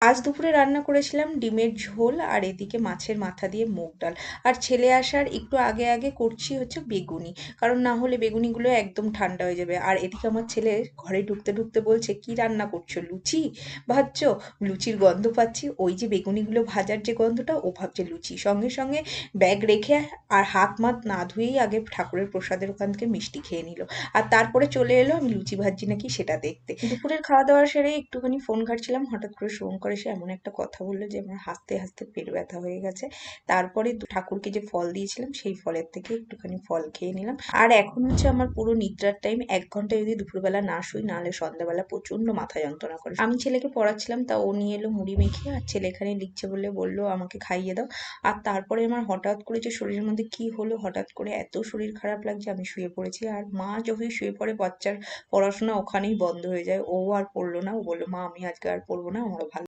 আজ দুপুরে রান্না করেছিলাম ডিমের ঝোল আর এদিকে মাছের মাথা দিয়ে মুগ ডাল। আর ছেলে আসার একটু আগে আগে করছি হচ্ছে বেগুনি, কারণ না হলে বেগুনিগুলো একদম ঠান্ডা হয়ে যাবে। আর এদিকে আমার ছেলে ঘরে ঢুকতে ঢুকতে বলছে, কি রান্না করছো, লুচি ভাজছো? লুচির গন্ধ পাচ্ছি, ওই যে বেগুনিগুলো ভাজার যে গন্ধটা, ও ভাবছে লুচি। সঙ্গে সঙ্গে ব্যাগ রেখে আর হাত মাত না ধুয়েই আগে ঠাকুরের প্রসাদের ওখান থেকে মিষ্টি খেয়ে নিল। আর তারপরে চলে এলো আমি লুচি ভাজছি নাকি সেটা দেখতে। দুপুরের খাওয়া দাওয়া সেরে একটুখানি ফোন ঘাঁটছিলাম, হঠাৎ করে ফোন করে সে এমন একটা কথা বললো যে আমার হাসতে হাসতে পেট ব্যথা হয়ে গেছে। তারপরে ঠাকুরকে যে ফল দিয়েছিলাম সেই ফলের থেকে একটুখানি ফল খেয়ে নিলাম। আর এখন হচ্ছে আমার পুরো নিদ্রার টাইম, 1 ঘন্টা যদি দুপুরবেলা না শুই, নাহলে সন্ধ্যাবেলা প্রচন্ড মাথা যন্ত্রণা করে। আমি ছেলেকে পড়াচ্ছিলাম, তা ও নিয়ে এলো মুড়ি মেখে, আর ছেলে এখানে লিখছে বলে বললো আমাকে খাইয়ে দাও। আর তারপরে আমার হঠাৎ করে যে শরীরের মধ্যে কি হলো, হঠাৎ করে এত শরীর খারাপ লাগছে, আমি শুয়ে পড়েছি। আর মা যখনই শুয়ে পড়ে বাচ্চার পড়াশোনা ওখানেই বন্ধ হয়ে যায়। ও আর পড়লো না, ও বললো মা আমি আজকে আর পড়বো না, আমারও ভালো